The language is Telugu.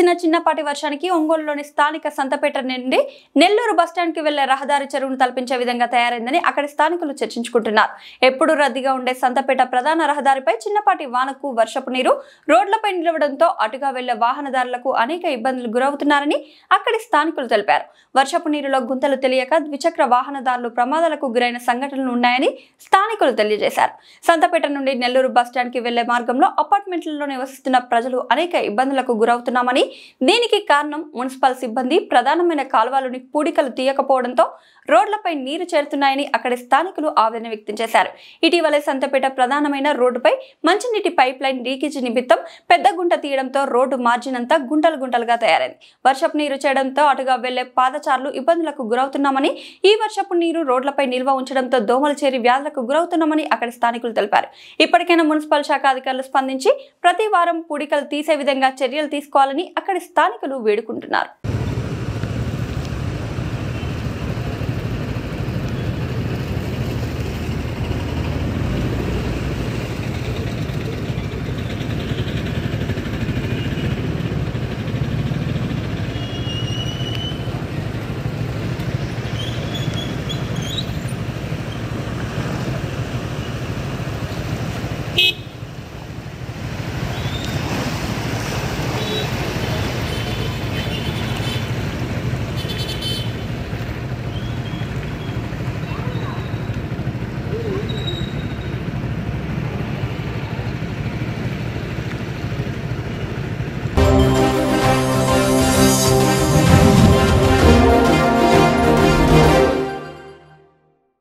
కురిసిన చిన్నపాటి వర్షానికి ఒంగోలులోని స్థానిక సంతపేట నుండి నెల్లూరు బస్టాండ్కి వెళ్లే రహదారి చెరువును తలపించే విధంగా తయారైందని అక్కడి స్థానికులు చర్చించుకుంటున్నారు. ఎప్పుడు రద్దీగా ఉండే సంతపేట ప్రధాన రహదారిపై చిన్నపాటి వానకు వర్షపు నీరు రోడ్లపై నిలవడంతో అటుగా వెళ్లే వాహనదారులకు అనేక ఇబ్బందులు గురవుతున్నారని అక్కడి స్థానికులు తెలిపారు. వర్షపు నీరులో గుంతలు తెలియక ద్విచక్ర వాహనదారులు ప్రమాదాలకు గురైన సంఘటనలు ఉన్నాయని స్థానికులు తెలియజేశారు. సంతపేట నుండి నెల్లూరు బస్టాండ్కి వెళ్లే మార్గంలో అపార్ట్మెంట్లలో నివసిస్తున్న ప్రజలు అనేక ఇబ్బందులకు గురవుతున్నామని, దీనికి కారణం మున్సిపల్ సిబ్బంది ప్రధానమైన కాలువలోని పూడికలు తీయకపోవడంతో రోడ్లపై నీరు చేరుతున్నాయని అక్కడి స్థానికులు ఆవేదన వ్యక్తం చేశారు. ఇటీవలే సంతపేట ప్రధానమైన రోడ్డుపై మంచినీటి పైప్ లైన్ లీకేజీ నిమిత్తం పెద్ద గుంట తీయడంతో రోడ్డు మార్జిన్ అంతా గుంటలు గుంటలుగా తయారైంది. వర్షపు నీరు చేయడంతో అటుగా వెళ్లే పాదచారులు ఇబ్బందులకు గురవుతున్నామని, ఈ వర్షపు నీరు రోడ్లపై నిల్వ ఉంచడంతో దోమలు చేరి వ్యాధులకు గురవుతున్నామని అక్కడి స్థానికులు తెలిపారు. ఇప్పటికైనా మున్సిపల్ శాఖ అధికారులు స్పందించి ప్రతి వారం పూడికలు తీసే విధంగా చర్యలు తీసుకోవాలని అక్కడి స్థానికులు వేడుకుంటున్నారు.